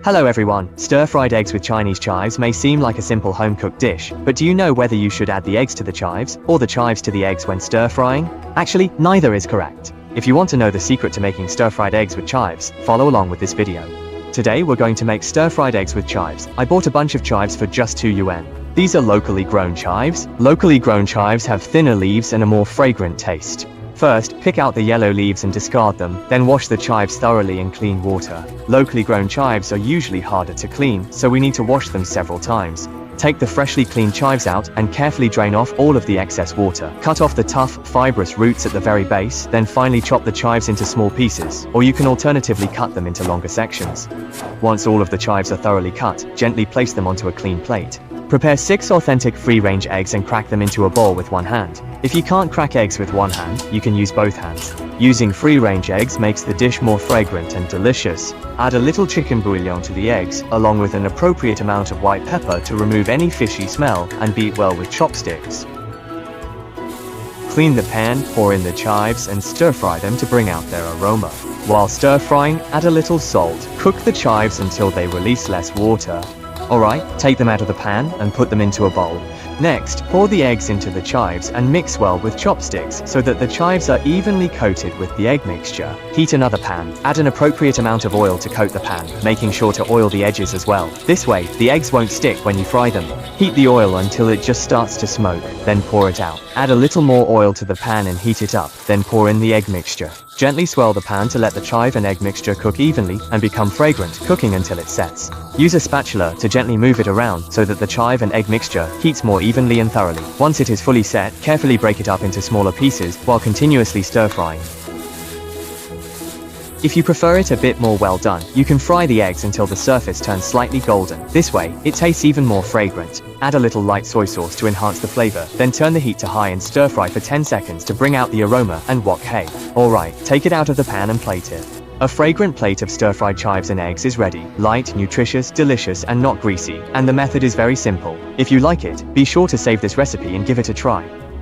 Hello everyone, stir-fried eggs with Chinese chives may seem like a simple home-cooked dish, but do you know whether you should add the eggs to the chives, or the chives to the eggs when stir-frying? Actually, neither is correct. If you want to know the secret to making stir-fried eggs with chives, follow along with this video. Today we're going to make stir-fried eggs with chives. I bought a bunch of chives for just 2 yuan. These are locally grown chives. Locally grown chives have thinner leaves and a more fragrant taste. First, pick out the yellow leaves and discard them, then wash the chives thoroughly in clean water. Locally grown chives are usually harder to clean, so we need to wash them several times. Take the freshly cleaned chives out and carefully drain off all of the excess water. Cut off the tough, fibrous roots at the very base, then finely chop the chives into small pieces, or you can alternatively cut them into longer sections. Once all of the chives are thoroughly cut, gently place them onto a clean plate. Prepare 6 authentic free-range eggs and crack them into a bowl with one hand. If you can't crack eggs with one hand, you can use both hands. Using free-range eggs makes the dish more fragrant and delicious. Add a little chicken bouillon to the eggs, along with an appropriate amount of white pepper to remove any fishy smell, and beat well with chopsticks. Clean the pan, pour in the chives, and stir-fry them to bring out their aroma. While stir-frying, add a little salt. Cook the chives until they release less water. Alright, take them out of the pan and put them into a bowl. Next, pour the eggs into the chives and mix well with chopsticks so that the chives are evenly coated with the egg mixture. Heat another pan. Add an appropriate amount of oil to coat the pan, making sure to oil the edges as well. This way, the eggs won't stick when you fry them. Heat the oil until it just starts to smoke, then pour it out. Add a little more oil to the pan and heat it up, then pour in the egg mixture. Gently swirl the pan to let the chive and egg mixture cook evenly and become fragrant, cooking until it sets. Use a spatula to gently move it around so that the chive and egg mixture heats more evenly and thoroughly. Once it is fully set, carefully break it up into smaller pieces while continuously stir-frying. If you prefer it a bit more well done, you can fry the eggs until the surface turns slightly golden. This way, it tastes even more fragrant. Add a little light soy sauce to enhance the flavor, then turn the heat to high and stir-fry for 10 seconds to bring out the aroma and wok-hey. Alright, take it out of the pan and plate it. A fragrant plate of stir-fried chives and eggs is ready. Light, nutritious, delicious, and not greasy. And the method is very simple. If you like it, be sure to save this recipe and give it a try.